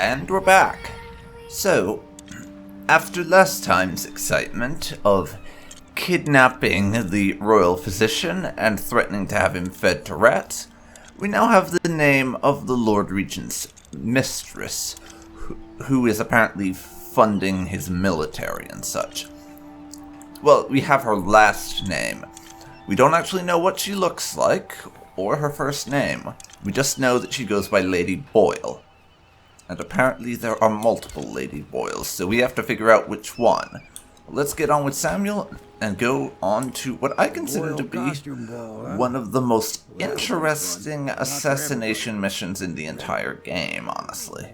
And we're back. So, after last time's excitement of kidnapping the royal physician and threatening to have him fed to rats, we now have the name of the Lord Regent's mistress, who is apparently funding his military and such. Well, we have her last name. We don't actually know what she looks like, or her first name. We just know that she goes by Lady Boyle. And apparently there are multiple Lady Boyles, so we have to figure out which one. Let's get on with Samuel and go on to what I consider to be one of the most interesting assassination missions in the entire game, honestly.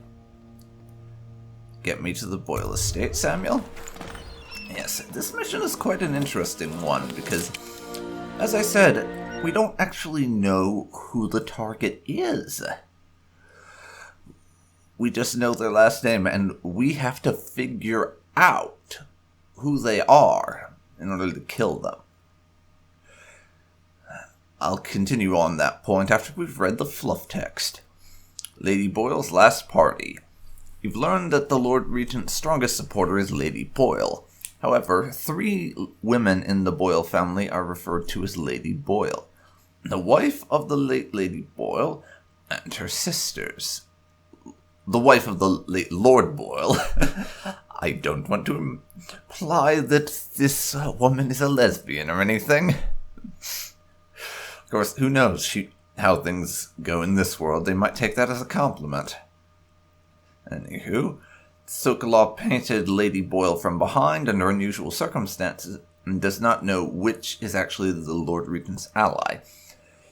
Get me to the Boyle estate, Samuel? Yes, this mission is quite an interesting one because, as I said, we don't actually know who the target is. We just know their last name, and we have to figure out who they are in order to kill them. I'll continue on that point after we've read the fluff text. Lady Boyle's last party. You've learned that the Lord Regent's strongest supporter is Lady Boyle. However, 3 women in the Boyle family are referred to as Lady Boyle. The wife of the late Lady Boyle and her sisters. The wife of the late Lord Boyle. I don't want to imply that this woman is a lesbian or anything. Of course, who knows how things go in this world. They might take that as a compliment. Anywho, Sokolov painted Lady Boyle from behind under unusual circumstances and does not know which is actually the Lord Regent's ally.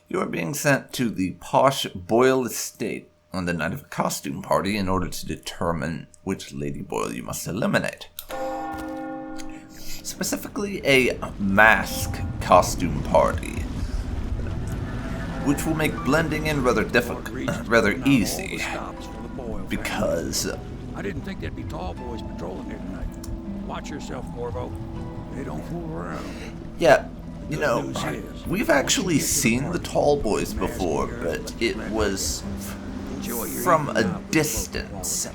You are being sent to the posh Boyle estate on the night of a costume party in order to determine which Lady Boyle you must eliminate. Specifically, a mask costume party, which will make blending in rather easy, because I didn't think there'd be tall boys patrolling here tonight. Watch yourself, Corvo. They don't fool around. Yeah, you know, we've actually seen the tall boys before, but it was from a distance,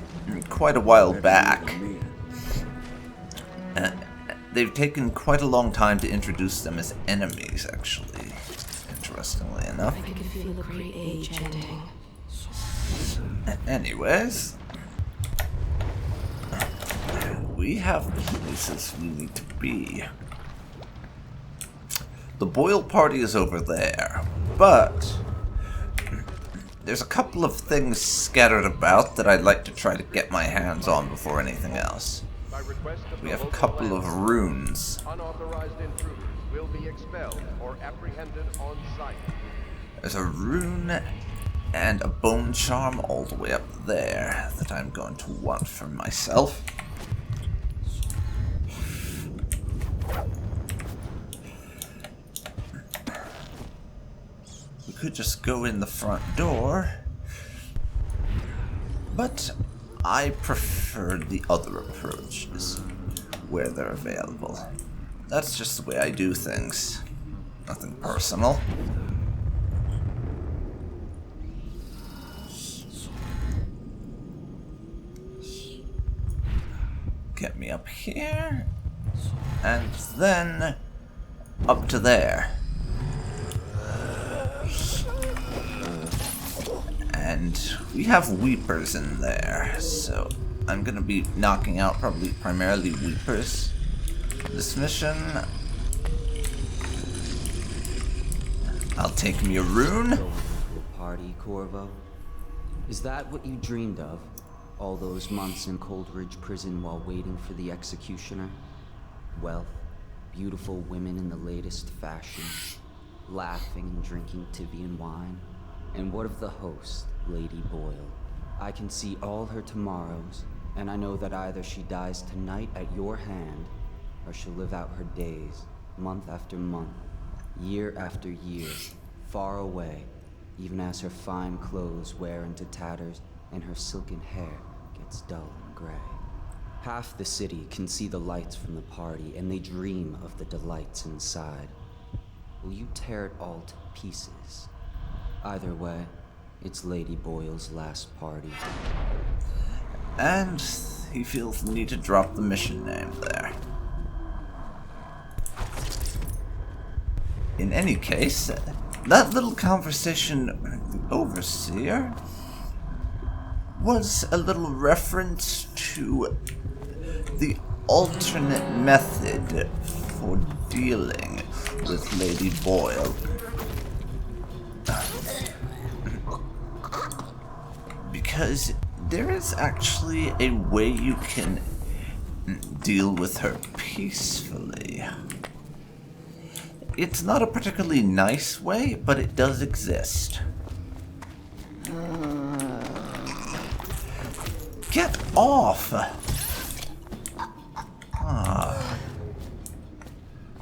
quite a while back. They've taken quite a long time to introduce them as enemies, actually, interestingly enough. I could feel a great age ending. Anyways, we have places we need to be. The Boyle party is over there, but there's a couple of things scattered about that I'd like to try to get my hands on before anything else. We have a couple of runes. Unauthorized intruders will be expelled or apprehended on sight. There's a rune and a bone charm all the way up there that I'm going to want for myself. We could just go in the front door, but I prefer the other approaches where they're available. That's just the way I do things. Nothing personal. Get me up here, and then up to there. And we have Weepers in there, so I'm gonna be knocking out probably primarily Weepers this mission. I'll take me a rune. Going to a party, Corvo? Is that what you dreamed of? All those months in Coldridge Prison while waiting for the executioner? Wealth, beautiful women in the latest fashion, laughing and drinking Tivian wine. And what of the host, Lady Boyle? I can see all her tomorrows, and I know that either she dies tonight at your hand, or she'll live out her days, month after month, year after year, far away, even as her fine clothes wear into tatters and her silken hair gets dull and gray. Half the city can see the lights from the party, and they dream of the delights inside. Will you tear it all to pieces? Either way, it's Lady Boyle's last party. And he feels the need to drop the mission name there. In any case, that little conversation with the Overseer was a little reference to the alternate method for dealing with Lady Boyle. Because there is actually a way you can deal with her peacefully. It's not a particularly nice way, but it does exist. Get off! Ah.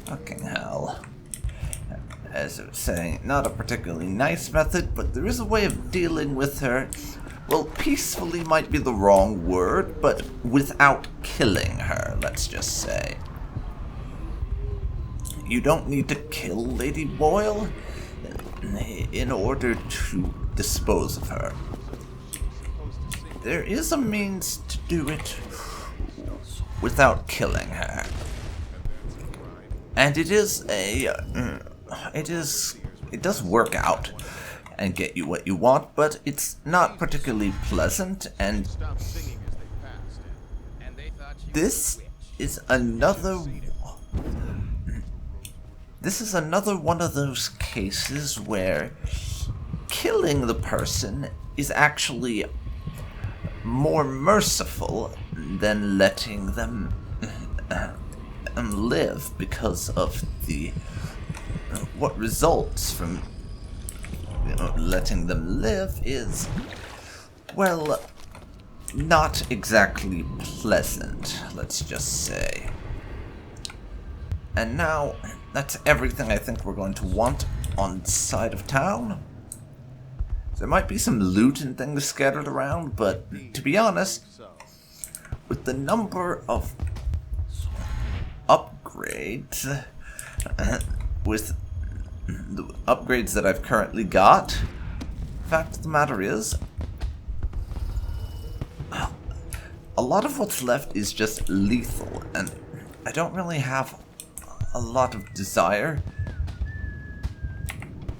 Fucking hell. As I was saying, not a particularly nice method, but there is a way of dealing with her. Well, peacefully might be the wrong word, but without killing her, let's just say. You don't need to kill Lady Boyle in order to dispose of her. There is a means to do it without killing her. And it does work out and get you what you want, but it's not particularly pleasant, and this is another one of those cases where killing the person is actually more merciful than letting them live, because of what results from letting them live is, well, not exactly pleasant, let's just say. And now, that's everything I think we're going to want on the side of town. There might be some loot and things scattered around, but to be honest, with the number of upgrades, with the upgrades that I've currently got, the fact of the matter is, a lot of what's left is just lethal, and I don't really have a lot of desire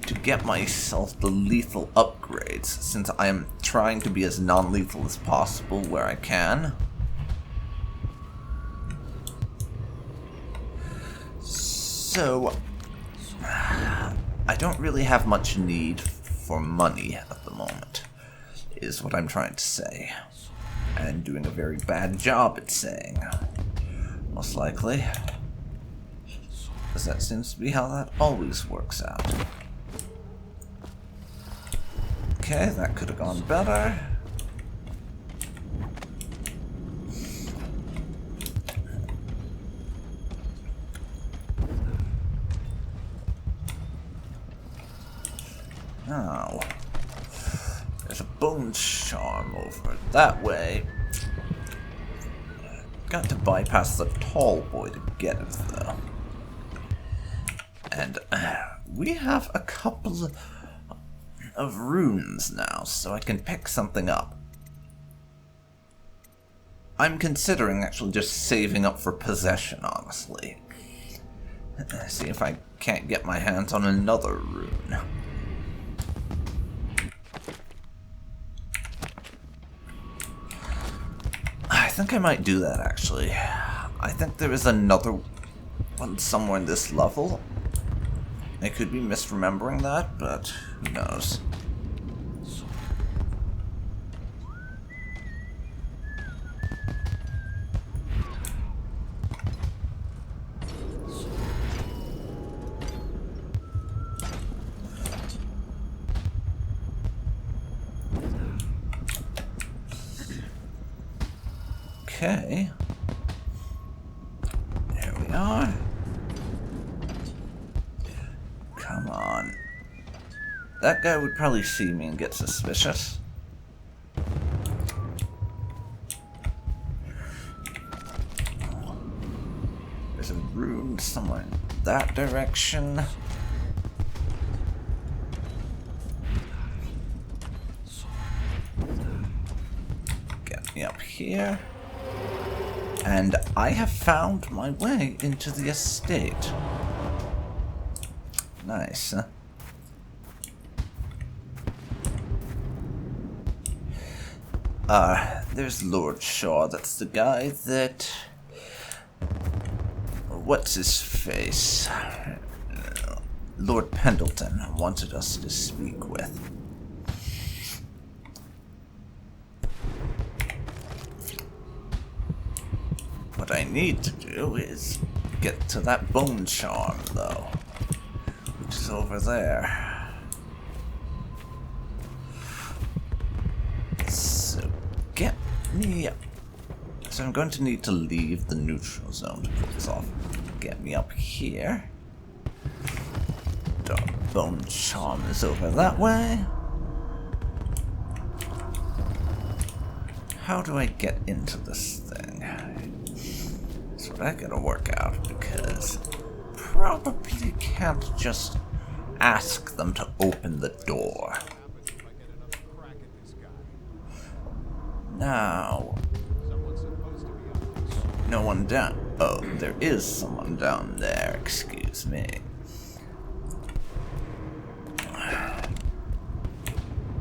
to get myself the lethal upgrades, since I am trying to be as non-lethal as possible where I can. So, I don't really have much need for money at the moment, is what I'm trying to say. And doing a very bad job at saying, most likely. Because that seems to be how that always works out. Okay, that could have gone better. Now, there's a bone charm over that way. Got to bypass the tall boy to get it, though. And we have a couple of runes now, so I can pick something up. I'm considering actually just saving up for possession, honestly. See if I can't get my hands on another rune. I think I might do that, actually. I think there is another one somewhere in this level. I could be misremembering that, but who knows. Okay. There we are. Come on. That guy would probably see me and get suspicious. There's a rune somewhere in that direction. Get me up here. here. And I have found my way into the estate. Nice, huh? There's Lord Shaw. That's the guy that... What's his face? Lord Pendleton wanted us to speak with. What I need to do is get to that bone charm, though, which is over there. So, get me up. So I'm going to need to leave the neutral zone to pull this off. Get me up here. The bone charm is over that way. How do I get into this thing? That's what I gotta work out, because probably can't just ask them to open the door. Now, no one down. Oh, there is someone down there, excuse me.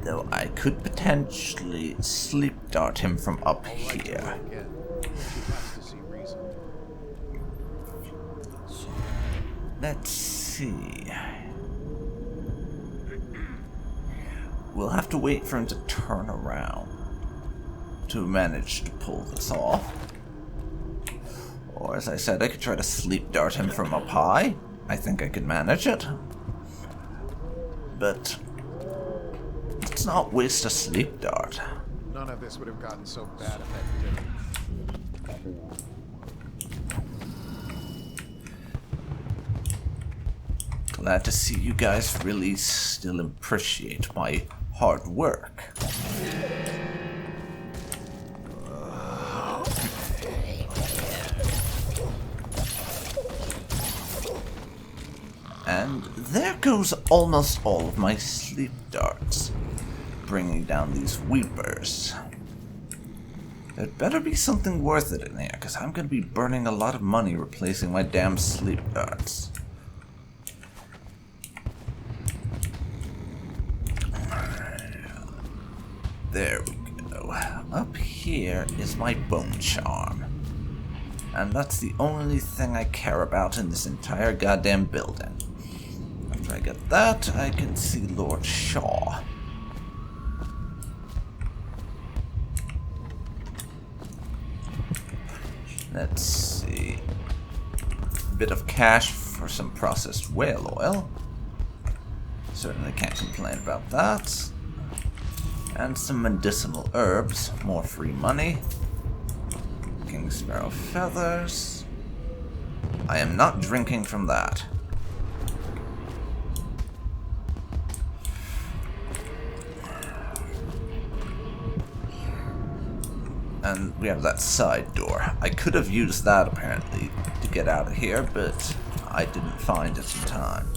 Though I could potentially sleep dart him from up here. Let's see. We'll have to wait for him to turn around to manage to pull this off. Or, as I said, I could try to sleep dart him from up high. I think I could manage it. But let's not waste a sleep dart. None of this would have gotten so bad if that didn't. Glad to see you guys really still appreciate my hard work. And there goes almost all of my sleep darts, bringing down these weepers. There'd better be something worth it in here, because I'm going to be burning a lot of money replacing my damn sleep darts. There we go. Up here is my bone charm. And that's the only thing I care about in this entire goddamn building. After I get that, I can see Lord Shaw. Let's see. A bit of cash for some processed whale oil. Certainly can't complain about that. And some medicinal herbs, more free money. King Sparrow feathers. I am not drinking from that. And we have that side door. I could have used that apparently to get out of here, but I didn't find it in time.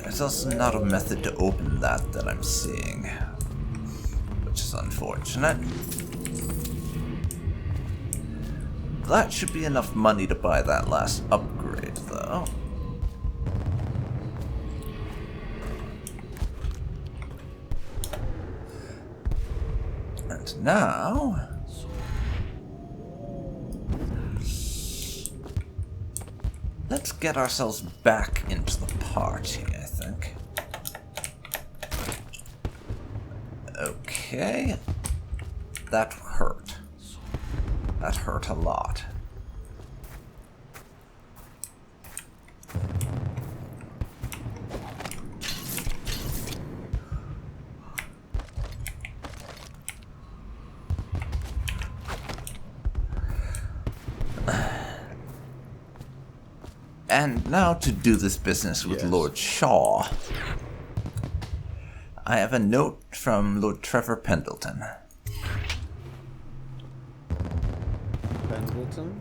There's also not a method to open that I'm seeing, which is unfortunate. That should be enough money to buy that last upgrade, though. And now... let's get ourselves back into the party, I think. Okay. That hurt. That hurt a lot. And now to do this business with Lord Shaw. I have a note from Lord Trevor Pendleton. Pendleton?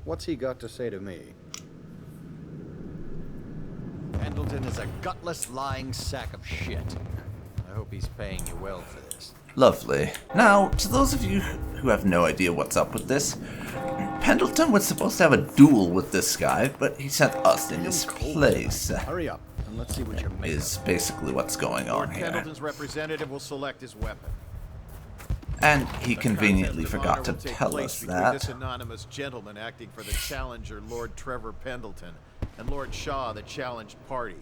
What's he got to say to me? Pendleton is a gutless, lying sack of shit. I hope he's paying you well for this. Lovely. Now, to those of you who have no idea what's up with this, Pendleton was supposed to have a duel with this guy, but he sent us in his place. Hurry up, and let's see what you're made Is of. basically what's going on Lord here. Pendleton's representative will select his weapon. And he conveniently The forgot to contest of honor will take tell place us between that. This anonymous gentleman acting for the challenger, Lord Trevor Pendleton, and Lord Shaw, the challenged party.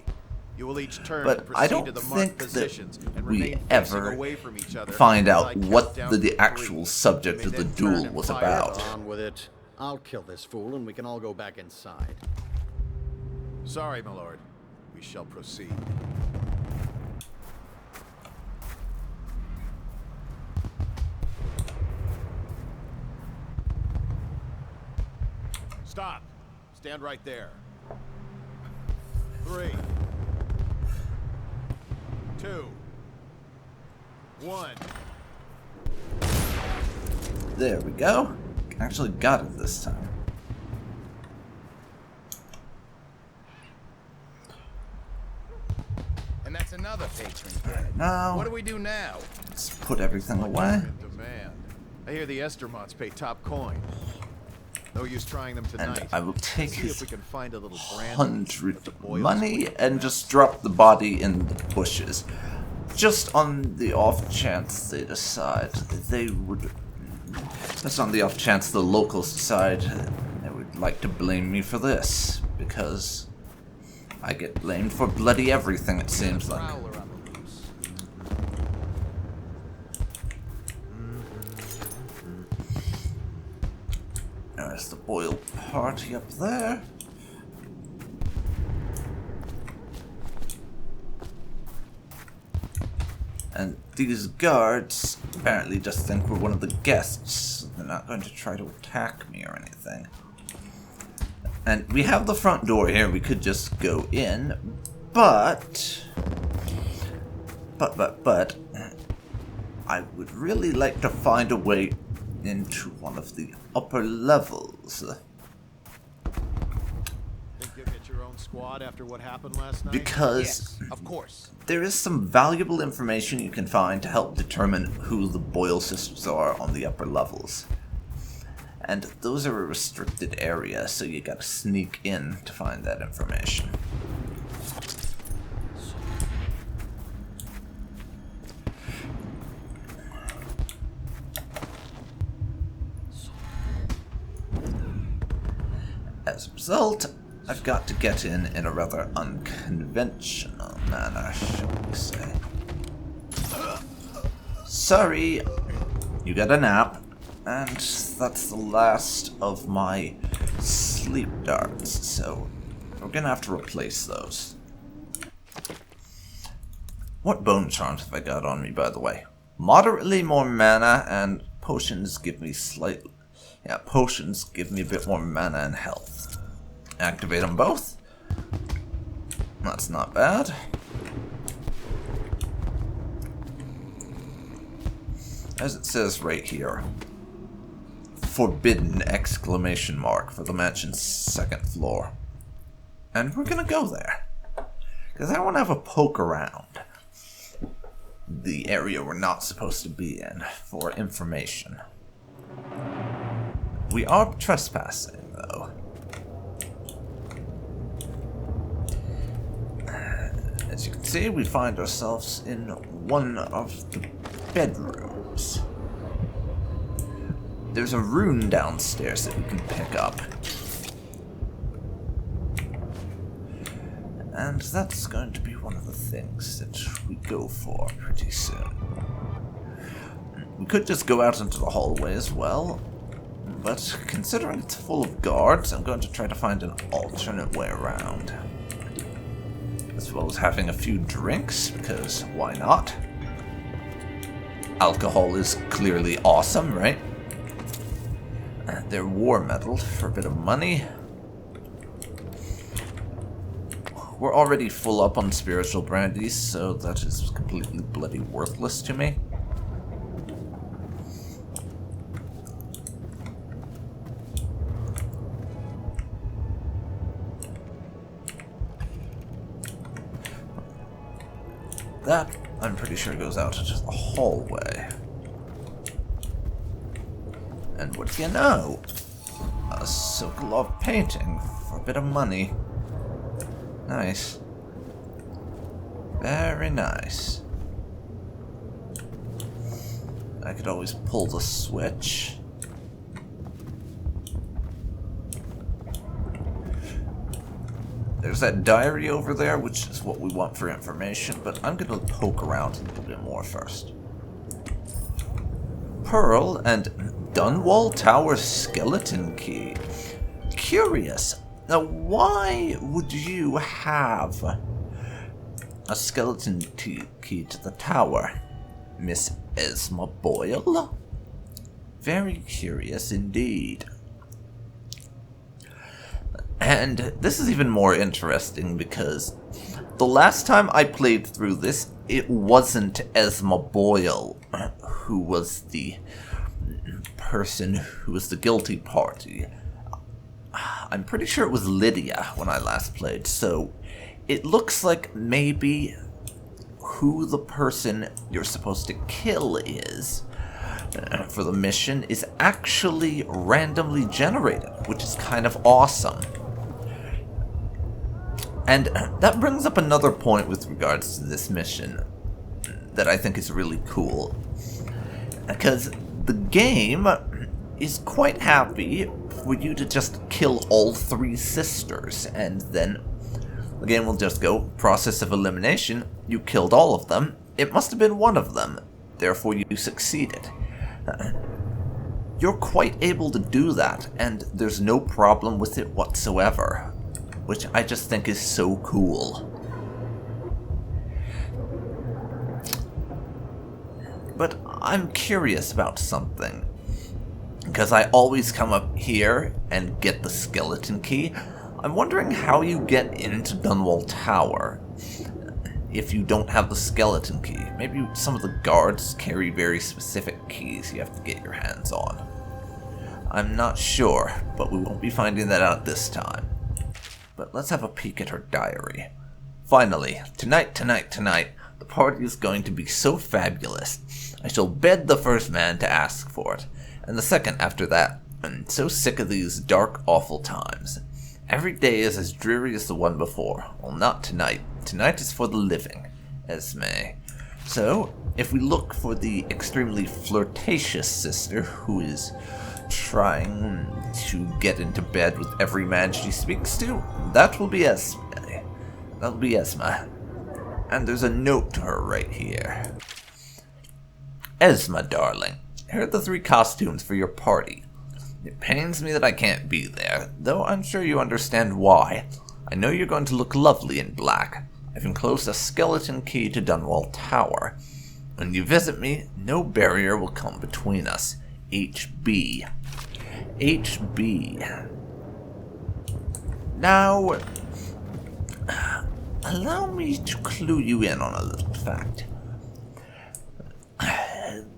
You will each turn But and I proceed don't to the think marked that positions and we remain ever facing away from each other find as out I count what down the to actual 3. subject You of may the then turn duel and was fire. about. On with it. I'll kill this fool, and we can all go back inside. Sorry, my lord. We shall proceed. Stop. Stand right there. 3, 2, 1. There we go. Actually got it this time. And that's another patron gift. Now, What do we do now? let's put everything away. In demand. I hear the Estermonts pay top coin. No use trying them tonight. And I will take See if his we can find a little brand 100 that the Boyles money would and just drop the body in the bushes. Just on the off chance they decide that they would... Just on the off chance the locals decide they would like to blame me for this. Because I get blamed for bloody everything, it seems like. Prowler on the loose. There's the Boyle party up there. And these guards apparently just think we're one of the guests. They're not going to try to attack me or anything. And we have the front door here. We could just go in. But I would really like to find a way into one of the upper levels. Think you'll get your own squad after what happened last night? Because Yes, of course. there is some valuable information you can find to help determine who the Boyle sisters are on the upper levels. And those are a restricted area, so you gotta sneak in to find that information. As a result, I've got to get in a rather unconventional manner, shall we say. Sorry, you got a nap, and that's the last of my sleep darts, so we're gonna have to replace those. What bone charms have I got on me, by the way? Moderately more mana, and potions give me slightly... Yeah, potions give me a bit more mana and health. Activate them both. That's not bad. As it says right here, forbidden exclamation mark for the mansion's second floor. And we're gonna go there. Because I want to have a poke around the area we're not supposed to be in for information. We are trespassing, though. As you can see, we find ourselves in one of the bedrooms. There's a rune downstairs that we can pick up. And that's going to be one of the things that we go for pretty soon. We could just go out into the hallway as well, but considering it's full of guards, I'm going to try to find an alternate way around. As well as having a few drinks, because why not? Alcohol is clearly awesome, right? They're war metal for a bit of money. We're already full up on spiritual brandies, so that is completely bloody worthless to me. That I'm pretty sure it goes out into the hallway. And what do you know? A silk love painting for a bit of money. Nice. Very nice. I could always pull the switch. There's that diary over there, which is what we want for information, but I'm gonna poke around a little bit more first. Pearl and Dunwall Tower skeleton key. Curious. Now, why would you have a skeleton key to the tower, Miss Esma Boyle? Very curious indeed. And this is even more interesting because the last time I played through this, it wasn't Esma Boyle who was the person who was the guilty party. I'm pretty sure it was Lydia when I last played, so it looks like maybe who the person you're supposed to kill is for the mission is actually randomly generated, which is kind of awesome. And that brings up another point with regards to this mission that I think is really cool. Because the game is quite happy for you to just kill all 3 sisters, and then the game will just go, process of elimination, you killed all of them, it must have been one of them, therefore you succeeded. You're quite able to do that, and there's no problem with it whatsoever, which I just think is so cool. But I'm curious about something, because I always come up here and get the skeleton key. I'm wondering how you get into Dunwall Tower if you don't have the skeleton key. Maybe some of the guards carry very specific keys you have to get your hands on. I'm not sure, but we won't be finding that out this time. But let's have a peek at her diary. Finally, tonight, the party is going to be so fabulous. I shall bed the first man to ask for it, and the second after that. I'm so sick of these dark, awful times. Every day is as dreary as the one before. Well, not tonight. Tonight is for the living, Esme. So, if we look for the extremely flirtatious sister who is trying to get into bed with every man she speaks to, that will be Esme. That'll be Esma. And there's a note to her right here. Esma, darling, here are the 3 costumes for your party. It pains me that I can't be there, though I'm sure you understand why. I know you're going to look lovely in black. I've enclosed a skeleton key to Dunwall Tower. When you visit me, no barrier will come between us. HB. HB. Now, allow me to clue you in on a little fact.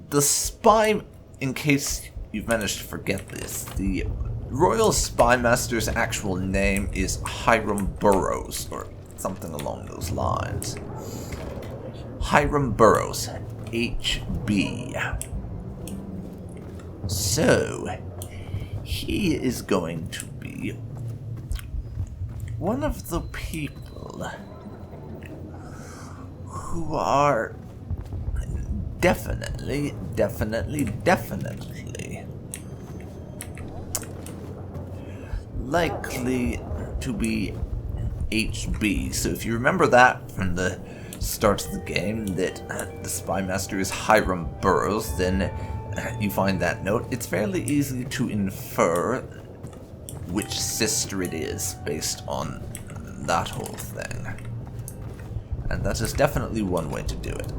The spy, in case you've managed to forget this, the Royal Spy Master's actual name is Hiram Burrows, or something along those lines. Hiram Burrows, HB. So, he is going to be one of the people who are definitely likely to be HB. So if you remember that from the start of the game, that the Spy Master is Hiram Burrows, then you find that note. It's fairly easy to infer which sister it is based on that whole thing. And that is definitely one way to do it.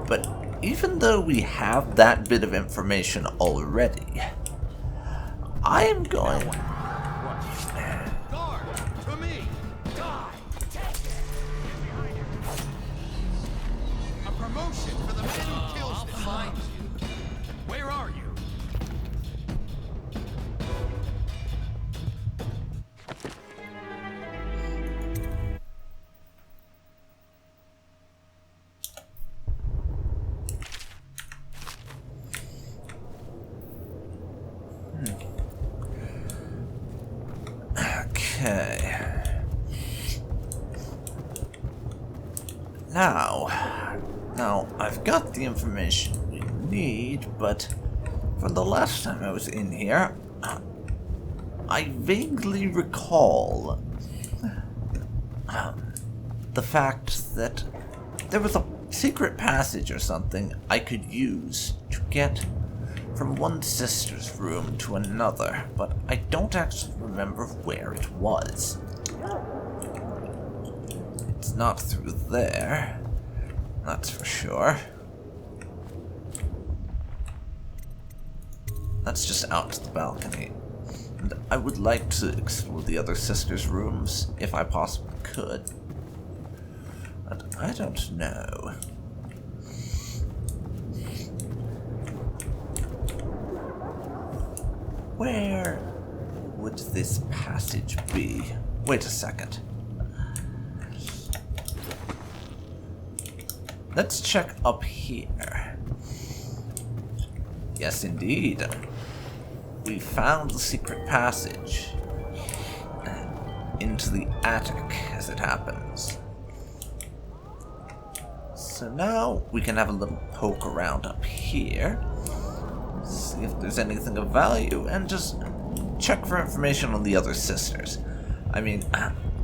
But even though we have that bit of information already, I am going... Guard, to me! Die! A promotion for the man who kills I'll find you. Where are you? Okay. Now, I've got the information we need, but for the last time I was in here, I vaguely recall the fact that there was a secret passage or something I could use to get from one sister's room to another, but I don't actually remember where it was. It's not through there, that's for sure. That's just out to the balcony. And I would like to explore the other sisters' rooms, if I possibly could. But I don't know. Where would this passage be? Wait a second. Let's check up here. Yes, indeed. We found the secret passage. Into the attic, as it happens. So now we can have a little poke around up here. See if there's anything of value, and just check for information on the other sisters. I mean,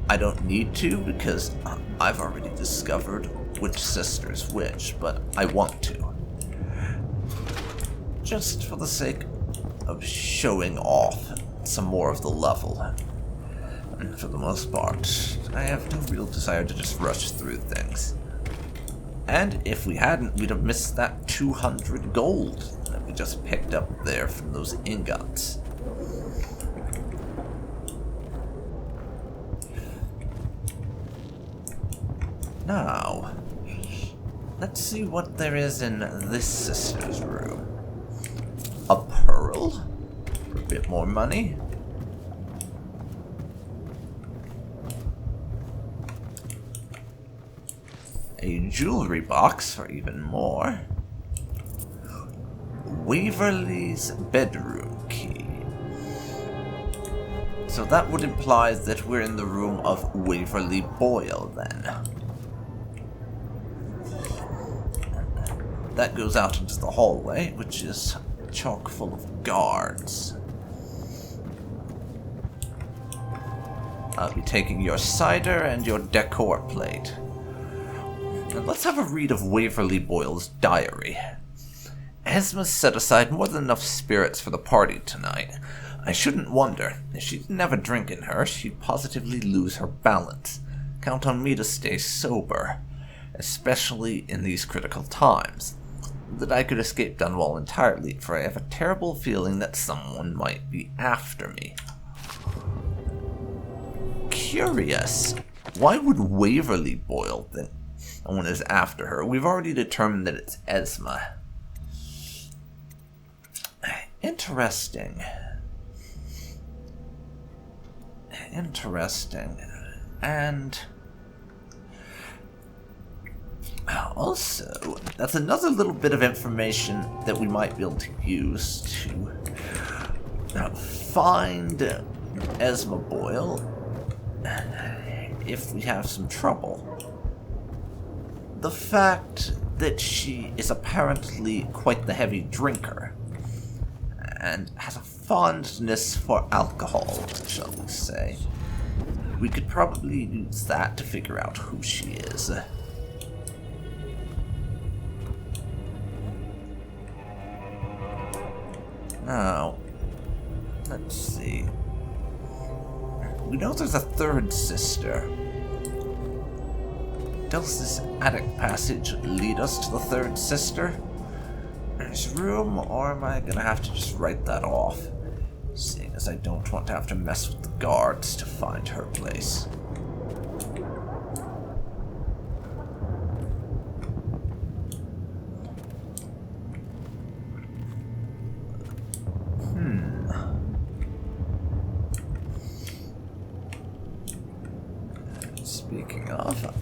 I don't need to, because I've already discovered which sister's which, but I want to. Just for the sake of showing off some more of the level. And for the most part, I have no real desire to just rush through things. And if we hadn't, we'd have missed that 200 gold that we just picked up there from those ingots. Now, let's see what there is in this sister's room. A pearl? For a bit more money? A jewelry box for even more. Waverly's bedroom key. So that would imply that we're in the room of Waverly Boyle then. That goes out into the hallway, which is chock full of guards. I'll be taking your cider and your decor plate. And let's have a read of Waverly Boyle's diary. Esma's set aside more than enough spirits for the party tonight. I shouldn't wonder. If she didn't have a drink in her, she'd positively lose her balance. Count on me to stay sober, especially in these critical times. That I could escape Dunwall entirely, for I have a terrible feeling that someone might be after me. Curious. Why would Waverly Boyle think someone is after her? We've already determined that it's Esma. Interesting. Interesting. And also, that's another little bit of information that we might be able to use to find Esma Boyle if we have some trouble. The fact that she is apparently quite the heavy drinker and has a fondness for alcohol, shall we say. We could probably use that to figure out who she is. Now, let's see. We know there's a third sister. Does this attic passage lead us to the third sister? There's room, or am I gonna have to just write that off? Seeing as I don't want to have to mess with the guards to find her place. Speaking of,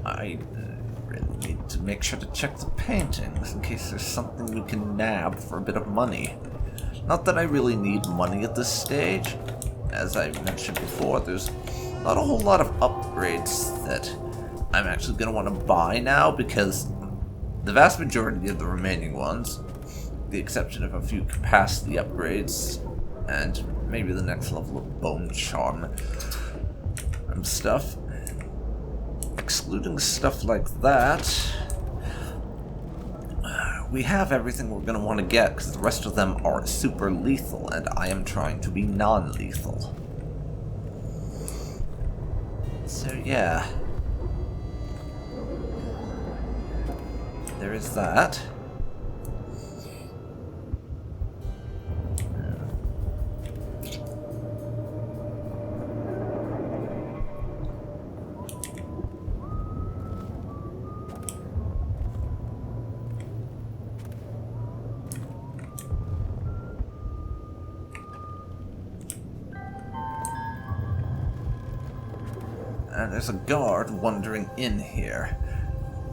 I really need to make sure to check the paintings in case there's something we can nab for a bit of money. Not that I really need money at this stage, as I mentioned before, there's not a whole lot of upgrades that I'm actually going to want to buy now, because the vast majority of the remaining ones, with the exception of a few capacity upgrades and maybe the next level of bone charm and stuff, excluding stuff like that, we have everything we're going to want to get, because the rest of them are super lethal, and I am trying to be non-lethal. So yeah. There is that. And there's a guard wandering in here.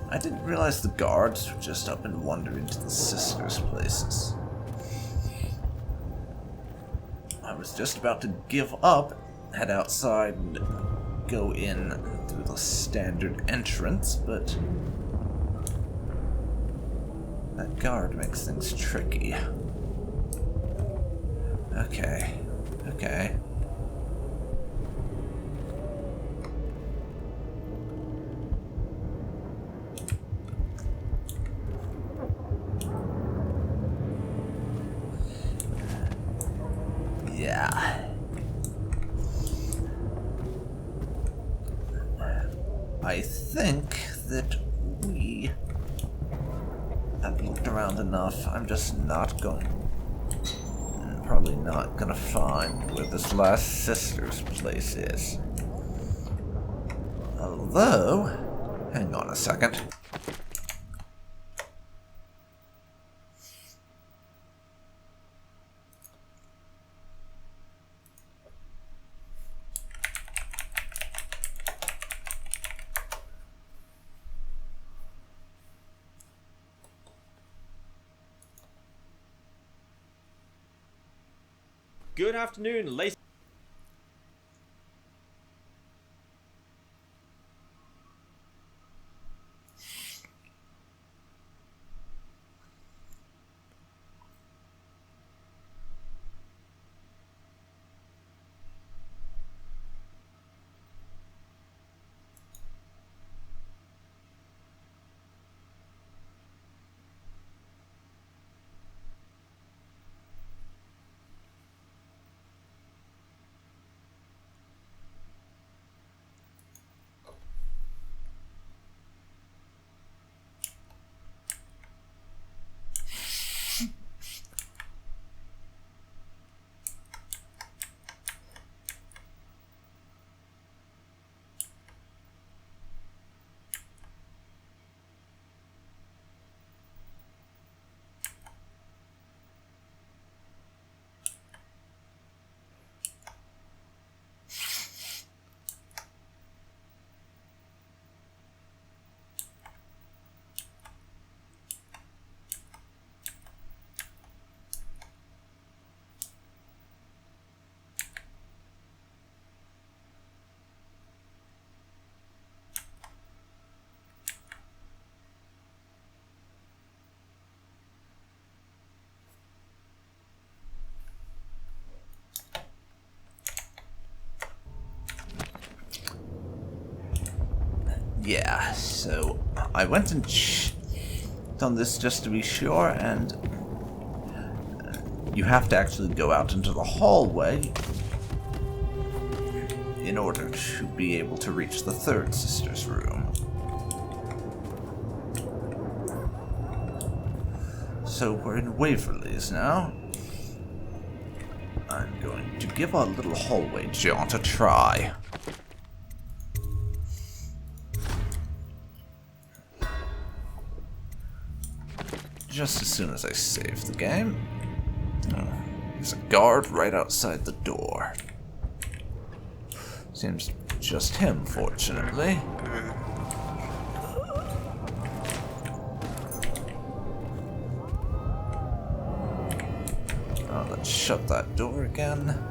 I didn't realize the guards were just up and wandering to the sisters' places. I was just about to give up, head outside, and go in through the standard entrance, but that guard makes things tricky. Okay. Yeah. I think that we have looked around enough. I'm just not probably not gonna find where this last sister's place is. Although, hang on a second. Good afternoon, ladies. Yeah, so I went and done this just to be sure, and you have to actually go out into the hallway in order to be able to reach the third sister's room. So we're in Waverly's now. I'm going to give our little hallway jaunt a try. Just as soon as I save the game. Oh, there's a guard right outside the door. Seems just him, fortunately. Oh, let's shut that door again.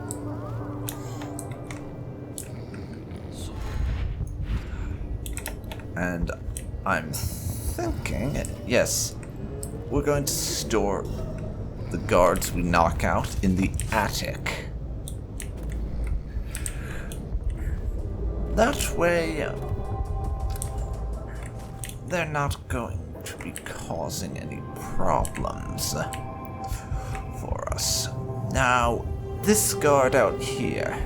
And I'm thinking, yes, we're going to store the guards we knock out in the attic. That way, they're not going to be causing any problems for us. Now, this guard out here,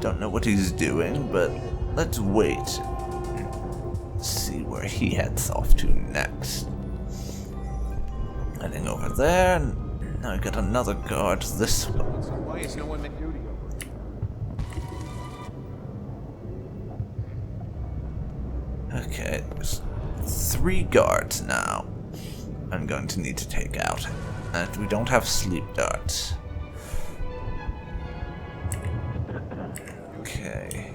don't know what he's doing, but let's wait. See where he heads off to next. Heading over there, and I got another guard this way. Why is no one McDuty over? Okay, there's 3 guards now I'm going to need to take out. And we don't have sleep darts. Okay.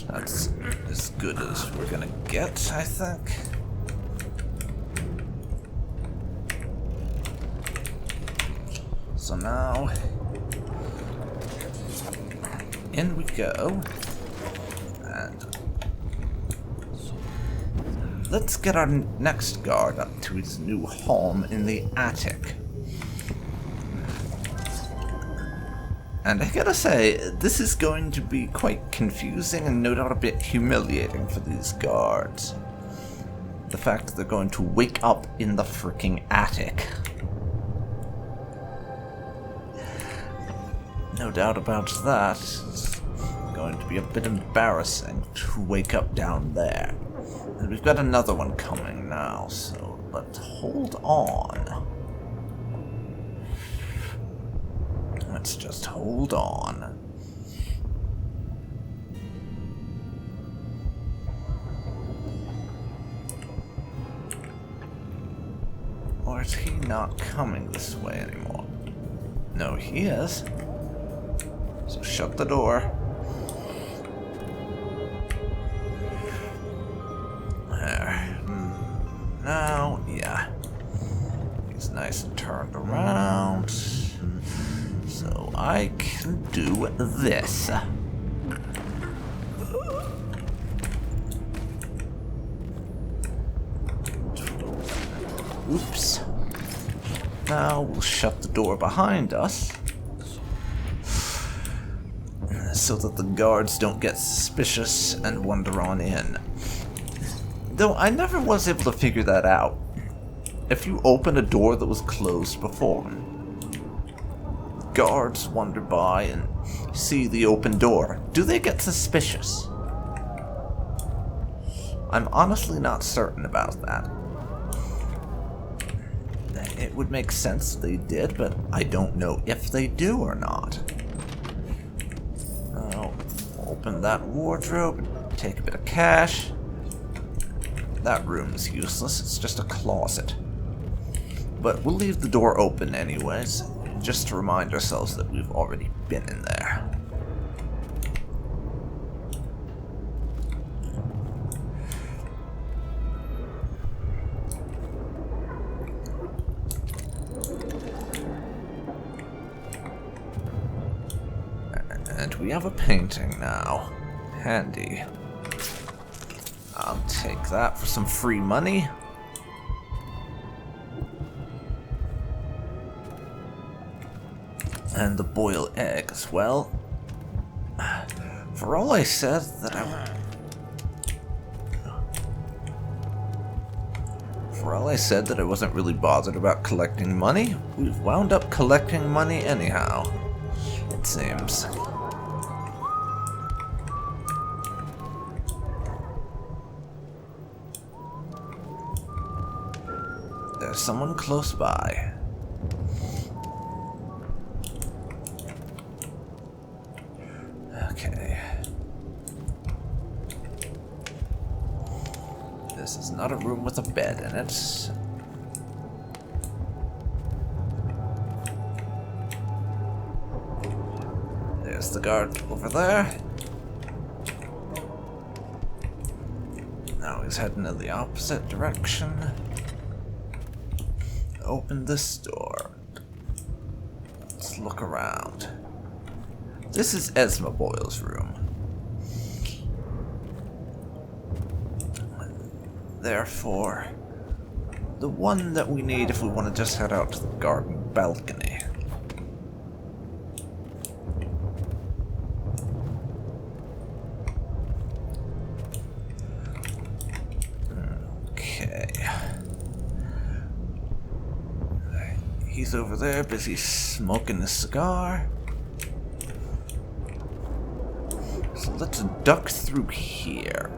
That's as good as we're gonna get, I think. So now, in we go. And let's get our next guard up to his new home in the attic. And I gotta say, this is going to be quite confusing and no doubt a bit humiliating for these guards. The fact that they're going to wake up in the freaking attic. No doubt about that. It's going to be a bit embarrassing to wake up down there. And we've got another one coming now, so let's hold on. Let's just hold on. Or is he not coming this way anymore? No, he is. So shut the door. There. Now, yeah. He's nice and turned around. So I can do this. Oops. Now we'll shut the door behind us so that the guards don't get suspicious and wander on in. Though I never was able to figure that out. If you open a door that was closed before, guards wander by and see the open door, do they get suspicious? I'm honestly not certain about that. It would make sense if they did, but I don't know if they do or not. Now, open that wardrobe, take a bit of cash. That room's useless, it's just a closet. But we'll leave the door open anyways, just to remind ourselves that we've already been in there. And we have a painting now. Handy. I'll take that for some free money. And the Boyle egg as well. For all I said that I wasn't really bothered about collecting money, we've wound up collecting money anyhow, it seems. There's someone close by. Okay. This is not a room with a bed in it. There's the guard over there. Now he's heading in the opposite direction. Open this door. Let's look around. This is Esma Boyle's room. therefore, the one that we need if we want to just head out to the garden balcony. Okay. He's over there, busy smoking a cigar. So let's duck through here.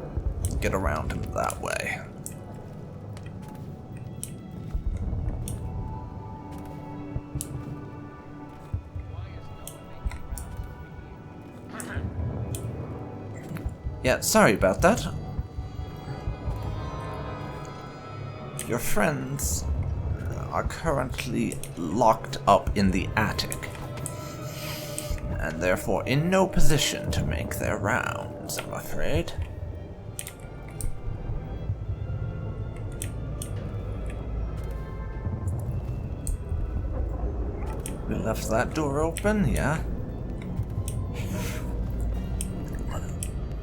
Get around him that way. Yeah, sorry about that. Your friends are currently locked up in the attic, and therefore in no position to make their rounds, I'm afraid. We left that door open, yeah?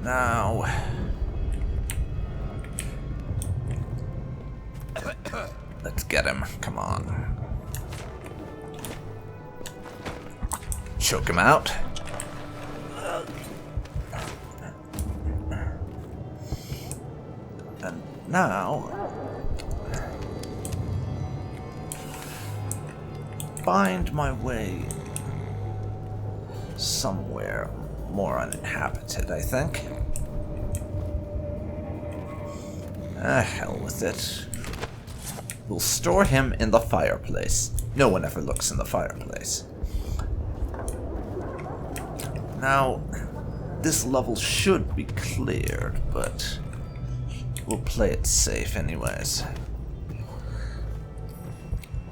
Now... let's get him, come on. Choke him out. And now... find my way somewhere more uninhabited, I think. Hell with it. We'll store him in the fireplace. No one ever looks in the fireplace. Now, this level should be cleared, but we'll play it safe anyways.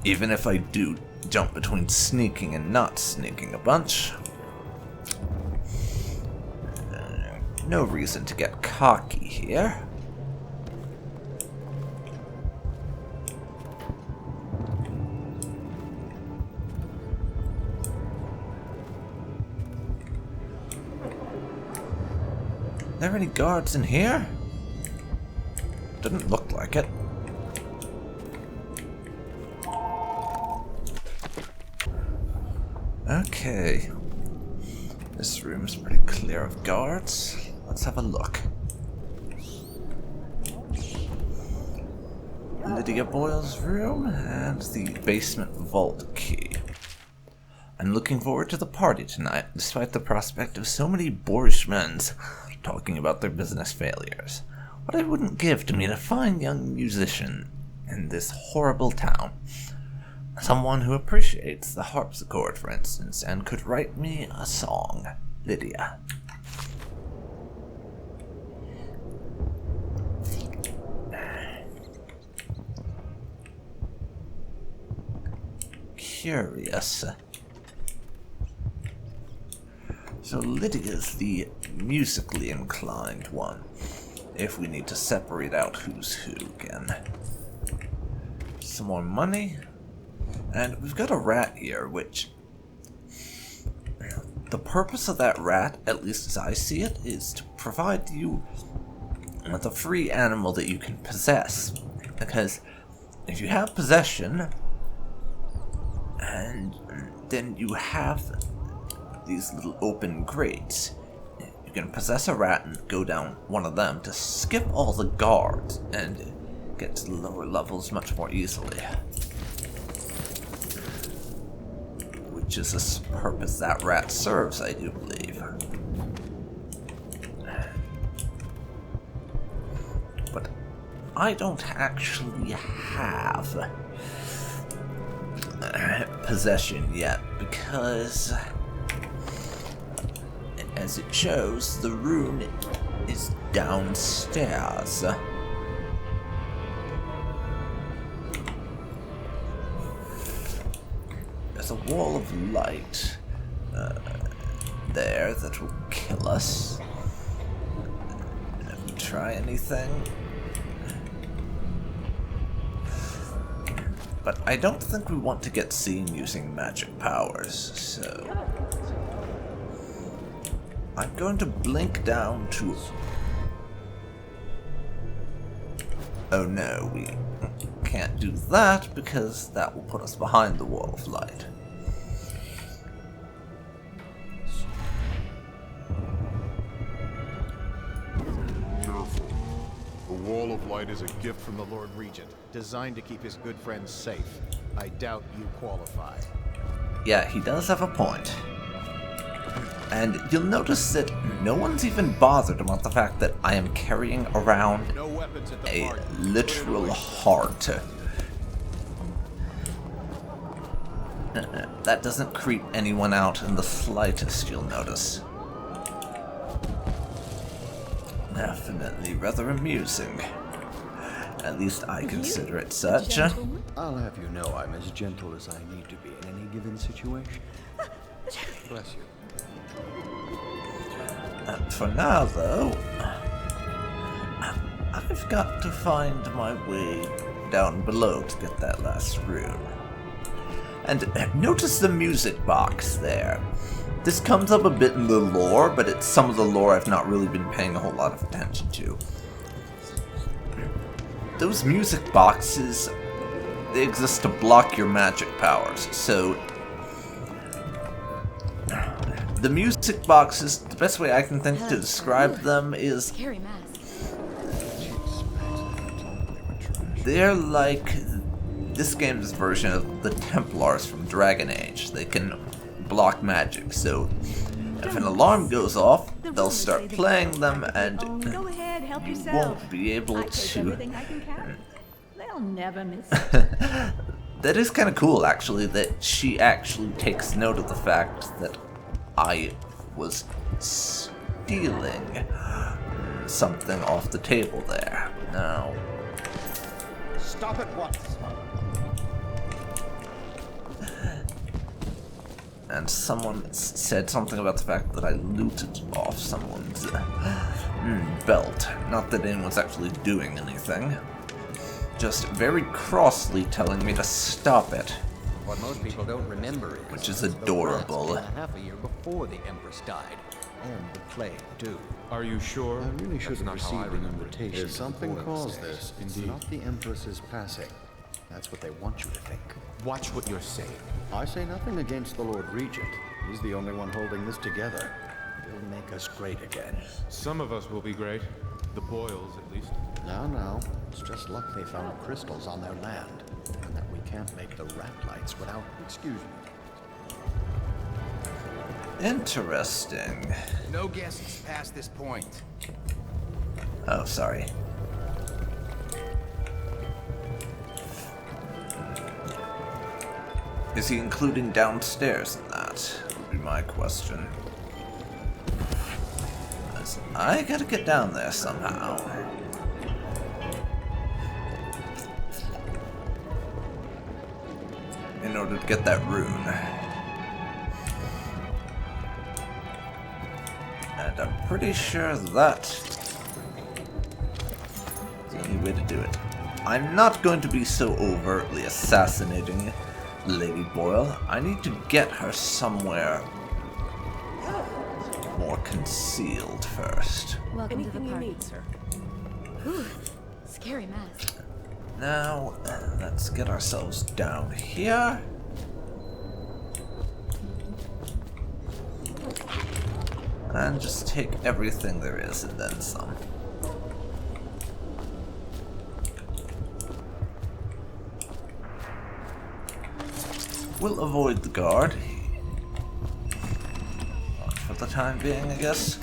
Even if I do jump between sneaking and not sneaking a bunch. No reason to get cocky here. Are there any guards in here? Didn't look like it. Okay. This room's pretty clear of guards. Let's have a look. Lydia Boyle's room and the basement vault key. I'm looking forward to the party tonight, despite the prospect of so many boorish men talking about their business failures. What I wouldn't give to meet a fine young musician in this horrible town. Someone who appreciates the harpsichord, for instance, and could write me a song. Lydia. Curious. So Lydia's the musically inclined one, if we need to separate out who's who again. Some more money. And we've got a rat here, which... the purpose of that rat, at least as I see it, is to provide you with a free animal that you can possess. Because if you have possession, and then you have these little open grates, you can possess a rat and go down one of them to skip all the guards and get to the lower levels much more easily. Which is the purpose that rat serves, I do believe. But I don't actually have possession yet, because as it shows, the room is downstairs. There's a wall of light there that will kill us. If we try anything. But I don't think we want to get seen using magic powers, so I'm going to blink down to Oh no, we can't do that because that will put us behind the wall of light. Careful. The Wall of Light is a gift from the Lord Regent, designed to keep his good friends safe. I doubt you qualify. Yeah, he does have a point. And you'll notice that no one's even bothered about the fact that I am carrying around No weapons at the a party. literal heart. That doesn't creep anyone out in the slightest, you'll notice. Definitely rather amusing. At least I consider it such. I'll have you know I'm as gentle as I need to be in any given situation. Bless you. For now, though, I've got to find my way down below to get that last rune. And notice the music box there. This comes up a bit in the lore, but it's some of the lore I've not really been paying a whole lot of attention to. Those music boxes, they exist to block your magic powers, so the music boxes, the best way I can think to describe them is Scary mask. they're like this game's version of the Templars from Dragon Age. They can block magic, so if an alarm goes off, they'll start playing them and Go ahead, help you yourself. won't be able I take to. everything I can carry. They'll never miss. That is kind of cool, actually, that she actually takes note of the fact that I was stealing something off the table there. Now, Stop at once. and someone said something about the fact that I looted off someone's belt. Not that anyone's actually doing anything. Just very crossly telling me to stop it. What most people don't remember is... Which is adorable. The rats came a half a year before the Empress died. And the plague, too. Are you sure? I really should have That's not how I received an remember it. invitation. If something before the caused mistakes. this, it's not the Empress's passing. That's what they want you to think. Watch what you're saying. I say nothing against the Lord Regent. He's the only one holding this together. He'll make us great again. Some of us will be great. The Boyles, at least. Now, it's just luck they found crystals on their land, and that we can't make the rat lights without... Excuse me. Interesting. No guesses past this point. Oh, sorry. Is he including downstairs in that? Would be my question. As I gotta get down there somehow. In order to get that rune. And I'm pretty sure that's the only way to do it. I'm not going to be so overtly assassinating Lady Boyle. I need to get her somewhere more concealed first. Welcome to the party. Ooh, scary mask. Now, let's get ourselves down here. And just take everything there is and then some. We'll avoid the guard. For the time being, I guess.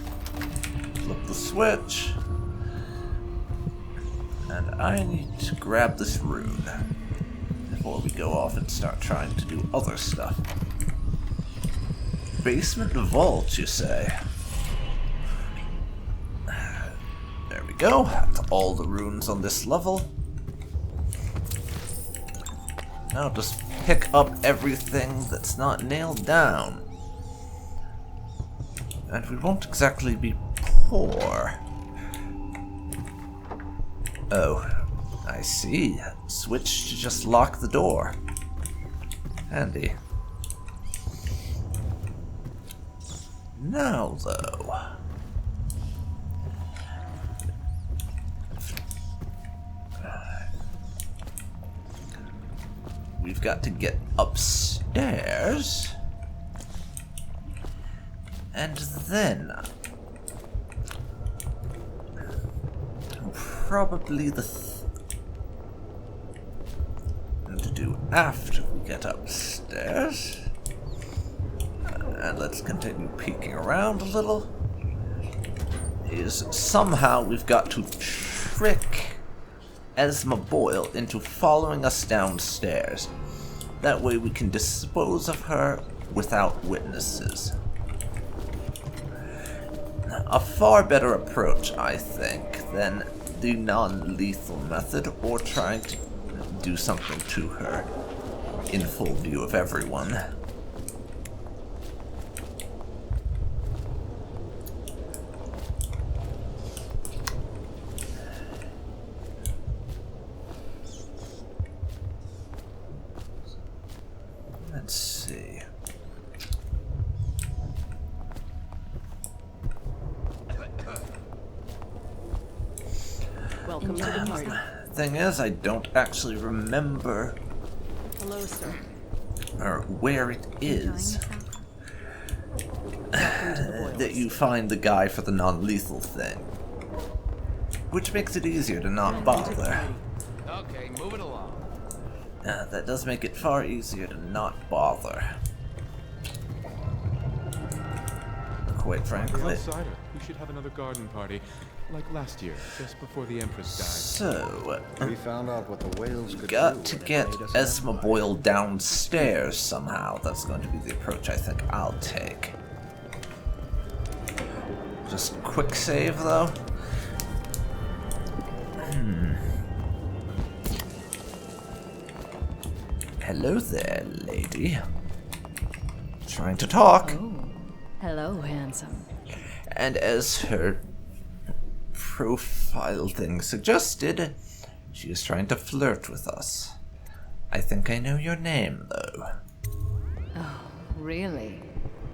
Flip the switch. And I need to grab this rune before we go off and start trying to do other stuff. Basement vault, you say? There we go. That's all the runes on this level. Now just pick up everything that's not nailed down. And we won't exactly be poor. Oh, I see. Switch to just lock the door. Handy. Now, though. we've got to get upstairs. And then probably the thing to do after we get upstairs. And let's continue peeking around a little. Is somehow we've got to trick Esma Boyle into following us downstairs. That way we can dispose of her without witnesses. A far better approach, I think, than the non-lethal method or trying to do something to her in full view of everyone. Let's see. Welcome to the party. Thing is, I don't actually remember Hello, sir. or where it is that you find the guy for the non-lethal thing. Which makes it easier to not bother. Okay, move it along. That does make it far easier to not bother. Quite Hey, frankly. outsider, we should have another garden party, like last year, just before the Empress died. So, We found out what the whales could got do to when it get made us Esma empire. Boyle downstairs somehow. That's going to be the approach I think I'll take. Just quick save though. Hello there, lady. Trying to talk. Oh, hello, handsome. And as her profile thing suggested, she is trying to flirt with us. I think I know your name, though. Oh, really?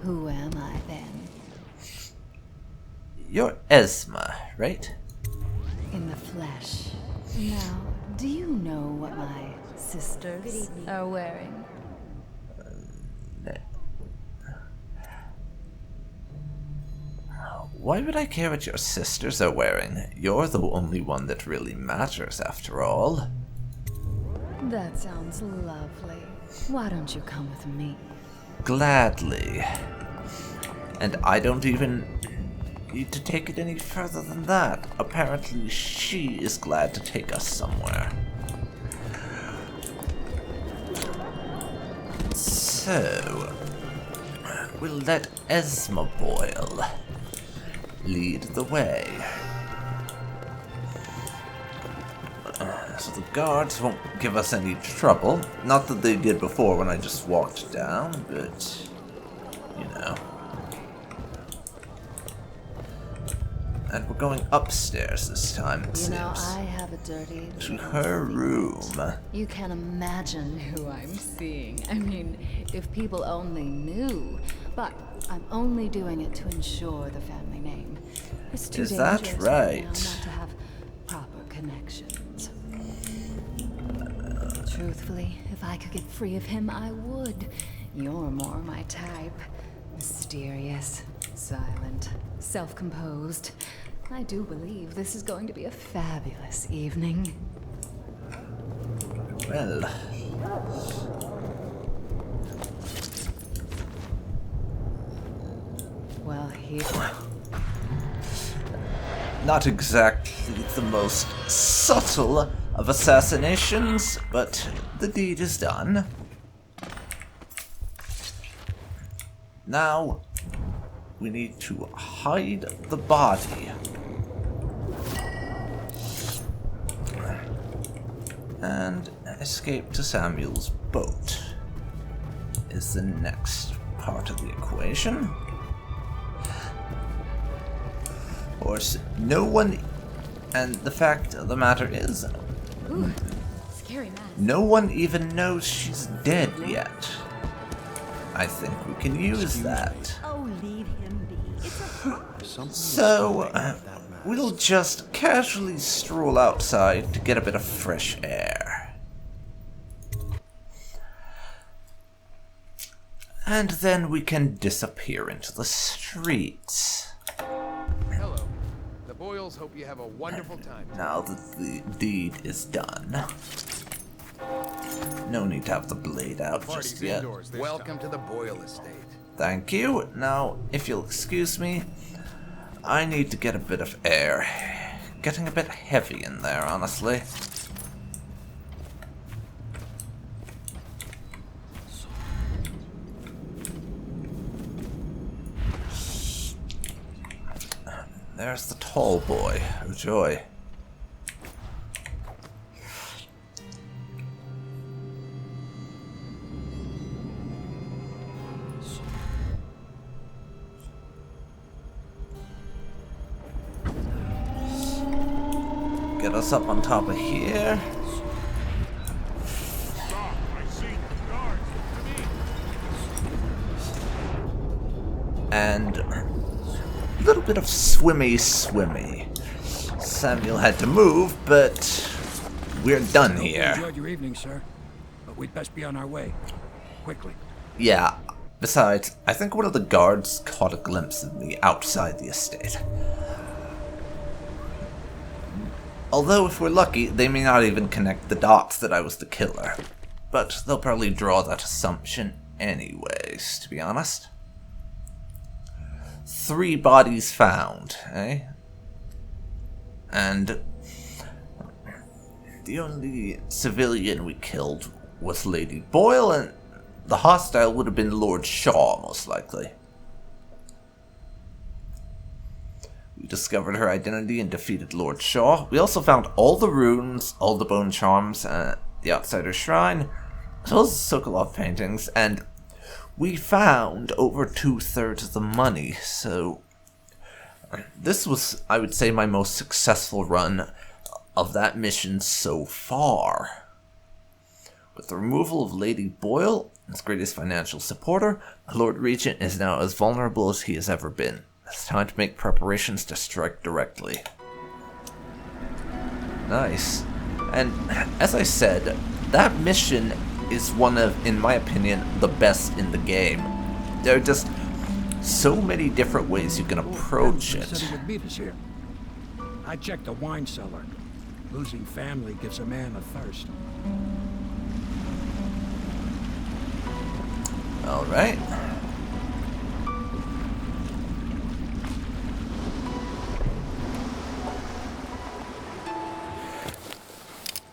Who am I then? You're Esma, right? In the flesh. Now, do you know what my sisters are wearing? Why would I care what your sisters are wearing? You're the only one that really matters, after all. That sounds lovely. Why don't you come with me? Gladly. And I don't even need to take it any further than that. Apparently, she is glad to take us somewhere. So, we'll let Esma Boyle lead the way. So the guards won't give us any trouble. Not that they did before when I just walked down, but, you know. And we're going upstairs this time, it You know, seems. I have a dirty To little her secret. room. You can't imagine who I'm seeing. I mean, if people only knew. But I'm only doing it to ensure the family name. It's too Is that dangerous right? now not to have proper connections. Truthfully, if I could get free of him, I would. You're more my type. Mysterious, silent, self-composed. I do believe this is going to be a fabulous evening. Well, Well, here. not exactly the most subtle of assassinations, but the deed is done. Now, we need to hide the body. And escape to Samuel's boat is the next part of the equation. Of course, no one, and the fact of the matter is, Ooh, scary man. no one even knows she's dead yet. I think we can use that. Oh, leave him be. It's a front. So, we'll just casually stroll outside to get a bit of fresh air. And then we can disappear into the streets. Hello. The Boyles hope you have a wonderful time. Now that the deed is done. No need to have the blade out just yet. Welcome to the Boyle estate. Thank you. Now, if you'll excuse me, I need to get a bit of air. Getting a bit heavy in there, honestly. There's the tall boy. Oh joy. Get us up on top of here. And a little bit of swimmy. Samuel had to move, but we're done here. Enjoyed your evening, sir. But we'd best be on our way. Quickly. Yeah. Besides, I think one of the guards caught a glimpse of me outside the estate. Although, if we're lucky, they may not even connect the dots that I was the killer. But they'll probably draw that assumption anyways, to be honest. 3 bodies found, eh? And the only civilian we killed was Lady Boyle, and the hostile would have been Lord Shaw, most likely. We discovered her identity and defeated Lord Shaw. We also found all the runes, all the bone charms, the Outsider Shrine, as well as the Sokolov paintings, and we found over 2/3 of the money, so this was, I would say, my most successful run of that mission so far. With the removal of Lady Boyle, its greatest financial supporter, the Lord Regent is now as vulnerable as he has ever been. It's time to make preparations to strike directly. Nice. And as I said, that mission is one of, in my opinion, the best in the game. There are just so many different ways you can approach it. Said he would meet us here. I checked the wine cellar. Losing family gives a man a thirst. All right.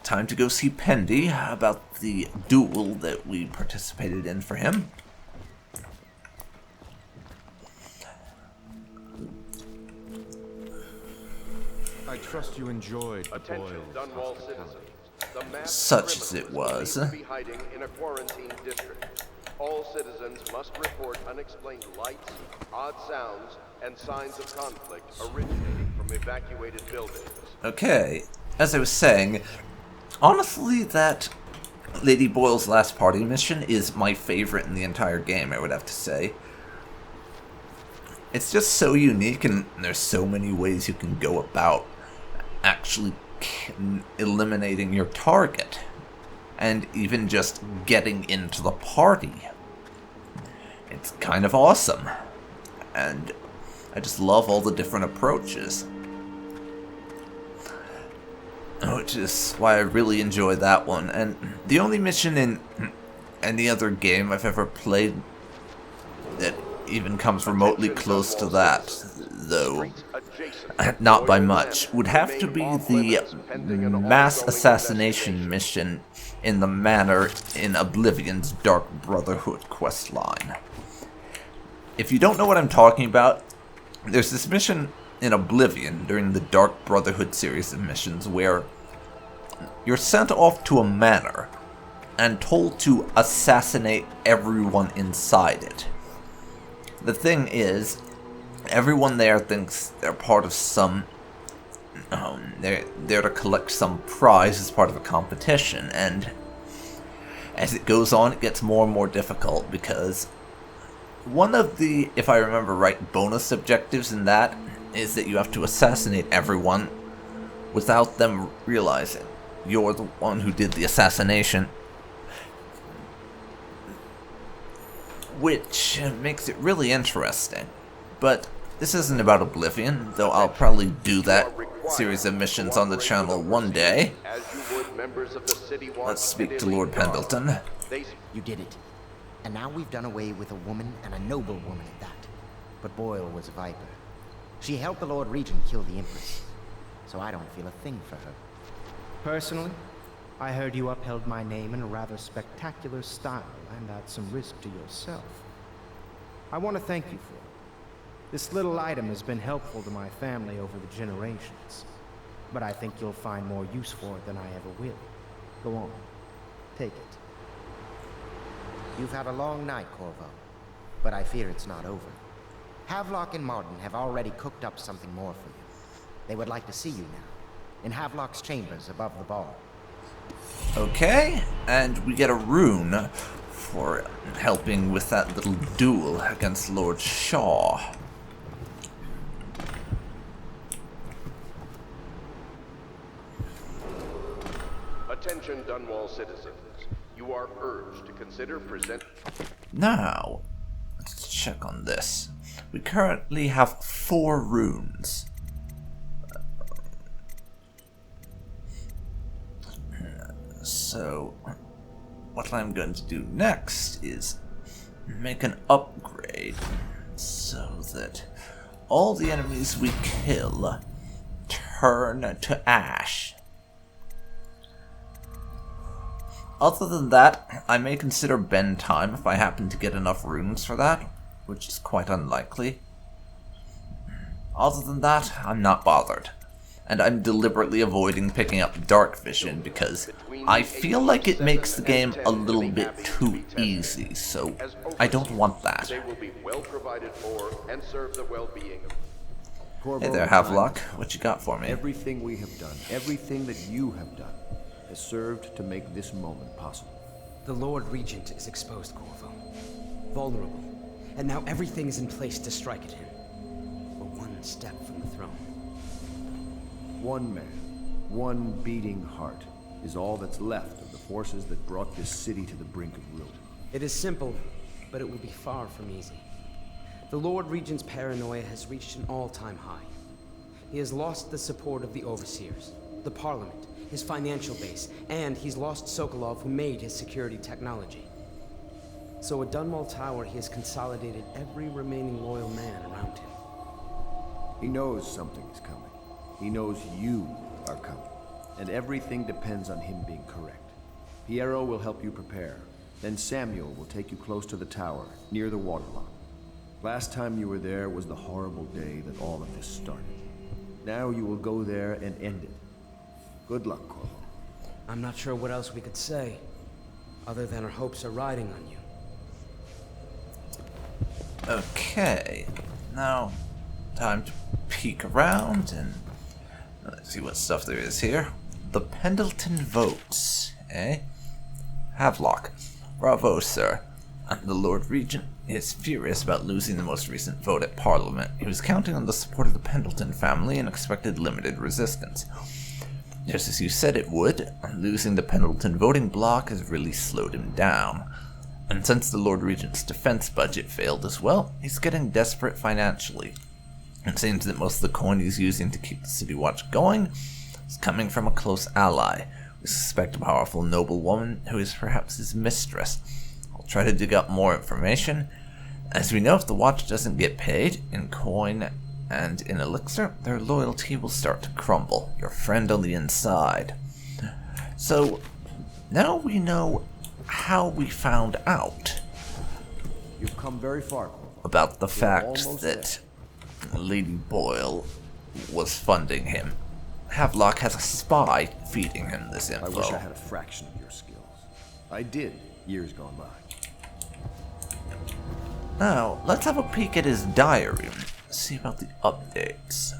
Time to go see Pendy about the duel that we participated in for him. I trust you enjoyed Attention, Boyle's Dunwall hospitality. citizens. The masked Such as it criminals was. believed to be hiding in a quarantine district. All citizens must report unexplained lights, odd sounds, and signs of conflict originating from evacuated buildings. Okay, as I was saying, honestly, that Lady Boyle's last party mission is my favorite in the entire game, I would have to say. It's just so unique, and there's so many ways you can go about actually eliminating your target, and even just getting into the party. It's kind of awesome, and I just love all the different approaches. Which is why I really enjoy that one. And the only mission in any other game I've ever played that even comes remotely close to that, though not by much, would have to be the mass assassination mission in the manor in Oblivion's Dark Brotherhood questline. If you don't know what I'm talking about, there's this mission in Oblivion during the Dark Brotherhood series of missions where you're sent off to a manor and told to assassinate everyone inside it. The thing is, everyone there thinks they're part of some... they're there to collect some prize as part of a competition, and as it goes on, it gets more and more difficult because one of the, if I remember right, bonus objectives in that is that you have to assassinate everyone without them realizing you're the one who did the assassination. which makes it really interesting. But this isn't about Oblivion, though I'll probably do that series of missions on the channel one day. Let's speak to Lord Pendleton. You did it. And now we've done away with a woman, and a noble woman at that. But Boyle was a viper. She helped the Lord Regent kill the Empress, so I don't feel a thing for her. Personally, I heard you upheld my name in a rather spectacular style and at some risk to yourself. I want to thank you for it. This little item has been helpful to my family over the generations, but I think you'll find more use for it than I ever will. Go on, take it. You've had a long night, Corvo, but I fear it's not over. Havelock and Martin have already cooked up something more for you. They would like to see you now, in Havelock's chambers above the bar. Okay, and we get a rune for helping with that little duel against Lord Shaw. Attention Dunwall citizens. You are urged to consider Now, let's check on this. We currently have 4 runes. So, what I'm going to do next is make an upgrade so that all the enemies we kill turn to ash. Other than that, I may consider bend time if I happen to get enough runes for that, which is quite unlikely. Other than that, I'm not bothered. And I'm deliberately avoiding picking up Dark Vision because I feel like it makes the game a little bit too easy, so I don't want that. They will be well provided for and serve the well-being of... Hey there, Havelock. What you got for me? Everything we have done, everything that you have done, has served to make this moment possible. The Lord Regent is exposed, Corvo. Vulnerable. And now everything is in place to strike at him. We're one step from the throne. One man, one beating heart, is all that's left of the forces that brought this city to the brink of ruin. It is simple, but it will be far from easy. The Lord Regent's paranoia has reached an all-time high. He has lost the support of the Overseers, the Parliament, his financial base, and he's lost Sokolov, who made his security technology. So at Dunwall Tower, he has consolidated every remaining loyal man around him. He knows something is coming. He knows you are coming. And everything depends on him being correct. Piero will help you prepare. Then Samuel will take you close to the tower, near the waterlock. Last time you were there was the horrible day that all of this started. Now you will go there and end it. Good luck, Corvo. I'm not sure what else we could say, other than our hopes are riding on you. Okay, now time to peek around and let's see what stuff there is here. The Pendleton votes, eh? Havelock. Bravo, sir. The Lord Regent is furious about losing the most recent vote at Parliament. He was counting on the support of the Pendleton family and expected limited resistance. Just as you said it would, losing the Pendleton voting bloc has really slowed him down. And since the Lord Regent's defense budget failed as well, he's getting desperate financially. It seems that most of the coin he's using to keep the City Watch going is coming from a close ally. We suspect a powerful noblewoman who is perhaps his mistress. I'll try to dig up more information. As we know, if the Watch doesn't get paid in coin and in elixir, their loyalty will start to crumble. Your friend on the inside. So, now we know how we found out. You've come very far, about the fact that Lady Boyle was funding him. Havelock has a spy feeding him this info. I wish I had a fraction of your skills. I did, years gone by. Now, let's have a peek at his diary. See about the updates.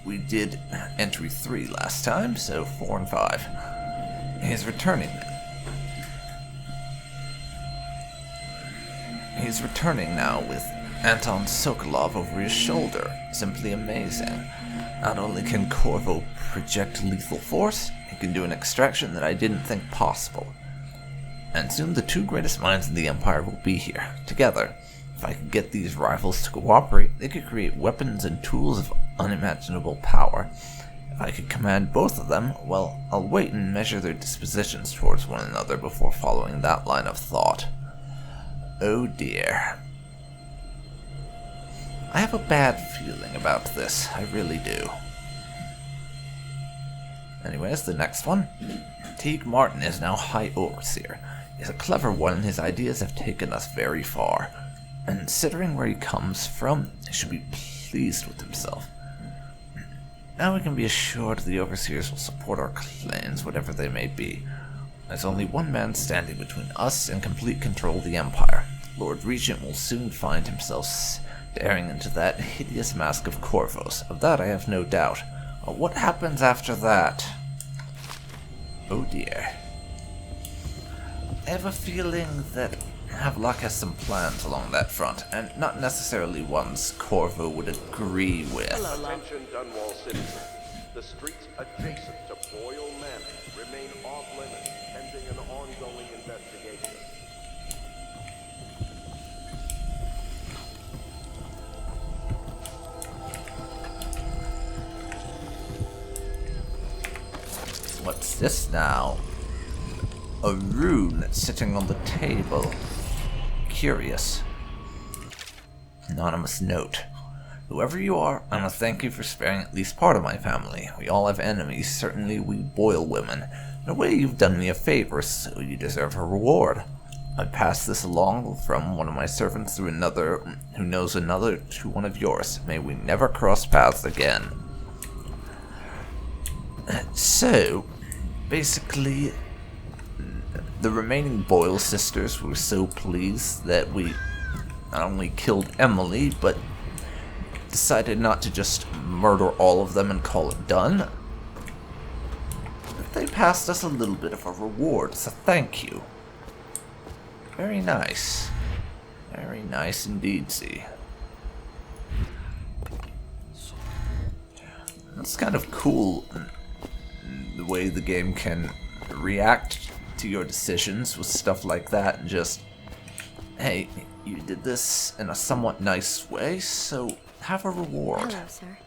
We did entry 3 last time, so 4 and 5. He's returning. He's returning now with Anton Sokolov over his shoulder. Simply amazing. Not only can Corvo project lethal force, he can do an extraction that I didn't think possible. and soon the two greatest minds in the Empire will be here, together. If I could get these rivals to cooperate, they could create weapons and tools of unimaginable power. If I could command both of them, well, I'll wait and measure their dispositions towards one another before following that line of thought. Oh dear. I have a bad feeling about this, I really do. Anyways, the next one. Teague Martin is now High Overseer. He's a clever one and his ideas have taken us very far. And considering where he comes from, he should be pleased with himself. Now we can be assured the Overseers will support our claims, whatever they may be. There's only one man standing between us and complete control of the Empire. Lord Regent will soon find himself staring into that hideous mask of Corvos. Of that I have no doubt. What happens after that? Oh dear. I have a feeling that Havelock has some plans along that front, and not necessarily ones Corvo would agree with. Attention Dunwall citizens. The streets adjacent to Boyle Manor remain off-limits pending an ongoing investigation. What's this now? A rune sitting on the table. Curious. Anonymous note. Whoever you are, I must thank you for sparing at least part of my family. We all have enemies, certainly we Boyle women. In a way, you've done me a favor, so you deserve a reward. I pass this along from one of my servants to another who knows another to one of yours. May we never cross paths again. So, basically, the remaining Boyle sisters were so pleased that we not only killed Emily, but decided not to just murder all of them and call it done. They passed us a little bit of a reward, so thank you. Very nice. Very nice indeed, see. That's kind of cool, the way the game can react to your decisions with stuff like that, and just, hey, you did this in a somewhat nice way, so have a reward. Hello, sir.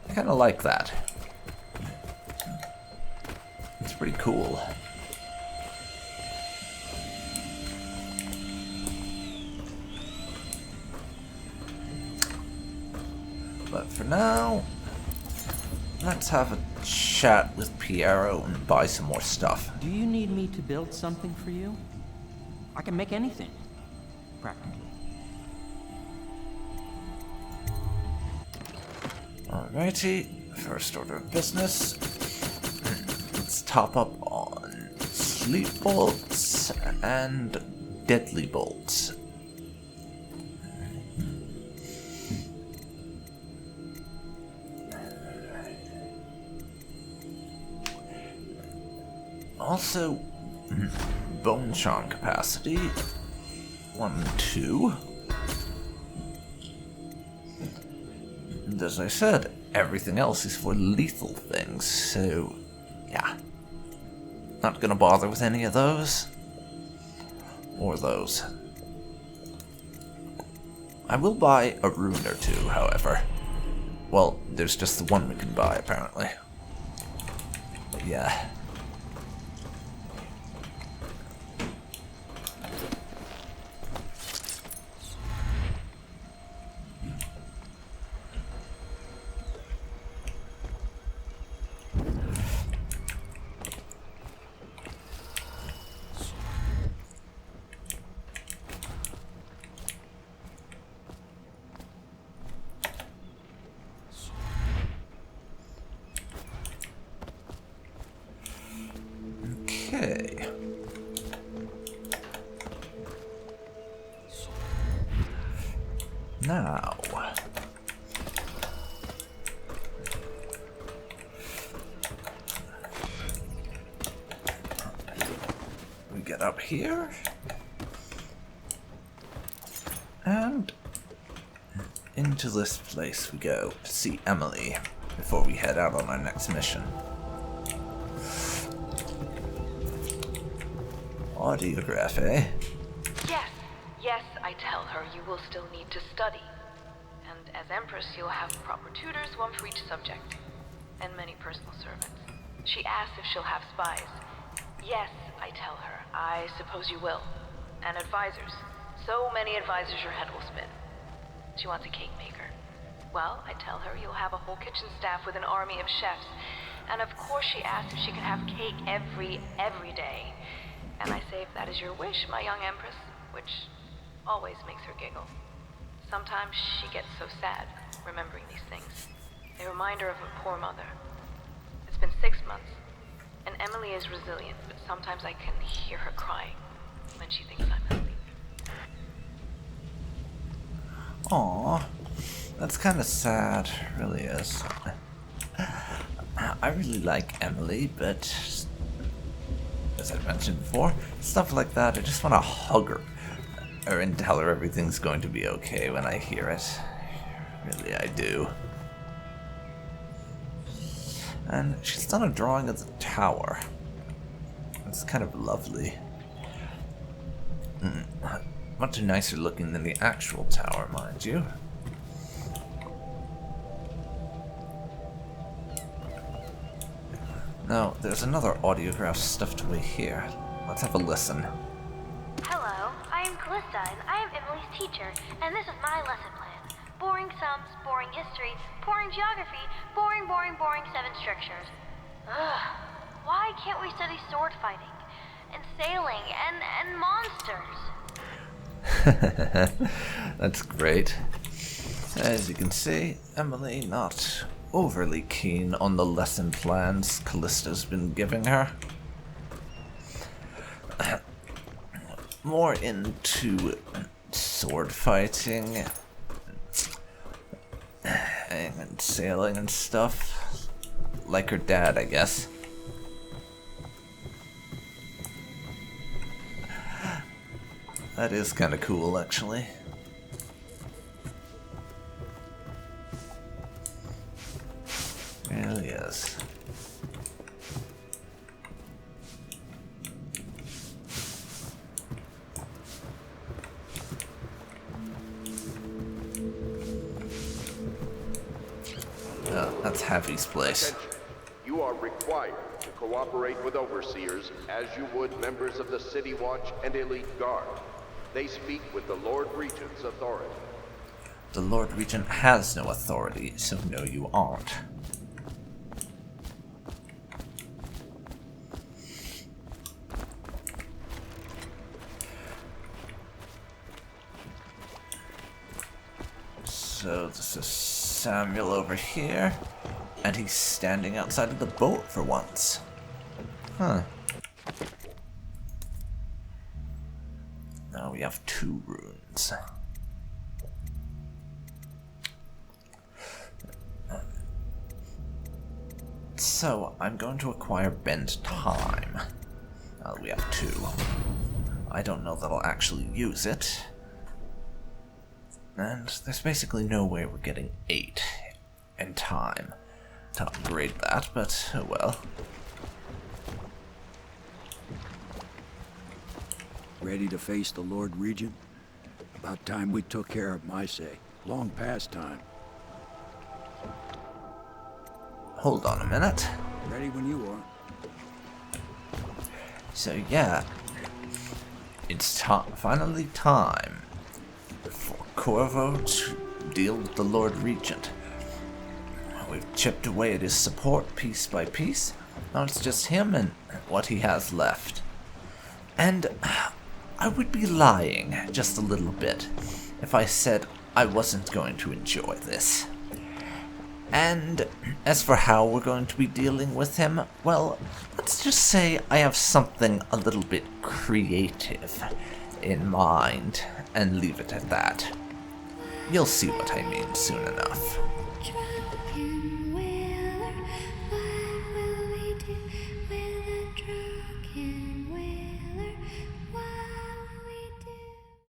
I kind of like that. It's pretty cool. But for now, let's have a chat with Piero and buy some more stuff. Do you need me to build something for you? I can make anything, practically. Alrighty, first order of business. Let's top up on sleep bolts and deadly bolts. Also, bone charm capacity 1 and 2. And as I said, everything else is for lethal things, so yeah. Not gonna bother with any of those. Or those. I will buy a rune or two, however. Well, there's just the one we can buy, apparently. But yeah. Okay. Now, we get up here, and into this place we go to see Emily before we head out on our next mission. Audiograph, eh? Yes, I tell her you will still need to study. And as Empress, you'll have proper tutors, one for each subject. And many personal servants. She asks if she'll have spies. Yes, I tell her. I suppose you will. And advisors. So many advisors your head will spin. She wants a cake maker. Well, I tell her you'll have a whole kitchen staff with an army of chefs. And of course she asks if she can have cake every day. And I say if that is your wish, my young Empress, which always makes her giggle. Sometimes she gets so sad, remembering these things. They remind her of her poor mother. It's been 6 months, and Emily is resilient, but sometimes I can hear her crying when she thinks I'm asleep. Aww, that's kind of sad, really is. I really like Emily, but as I mentioned before, stuff like that, I just want to hug her. And tell her everything's going to be okay when I hear it. Really, I do. And she's done a drawing of the tower. It's kind of lovely. Much nicer looking than the actual tower, mind you. Now, there's another audiograph stuffed away here. Let's have a listen. Hello, I am Callista, and I am Emily's teacher, and this is my lesson plan. Boring sums, boring history, boring geography, boring 7 strictures. Ugh, why can't we study sword fighting, and sailing, and monsters? That's great. As you can see, Emily not overly keen on the lesson plans Callista's been giving her. More into sword fighting and sailing and stuff. Like her dad, I guess. That is kind of cool, actually. It really is. That's Happy's place. Attention. You are required to cooperate with overseers as you would members of the City Watch and Elite Guard. They speak with the Lord Regent's authority. The Lord Regent has no authority, so no, you aren't. So this is Samuel over here, and he's standing outside of the boat for once. Huh. Now we have 2 runes. So, I'm going to acquire Bend Time. Now we have 2. I don't know that I'll actually use it. And there's basically no way we're getting 8 in time to upgrade that, but oh well. Ready to face the Lord Regent? About time we took care of my say. Long past time. Hold on a minute. Ready when you are. So yeah, it's finally time for Corvo to deal with the Lord Regent. We've chipped away at his support piece by piece. Now it's just him and what he has left. And I would be lying just a little bit if I said I wasn't going to enjoy this. And as for how we're going to be dealing with him, well, let's just say I have something a little bit creative in mind, and leave it at that. You'll see what I mean soon enough.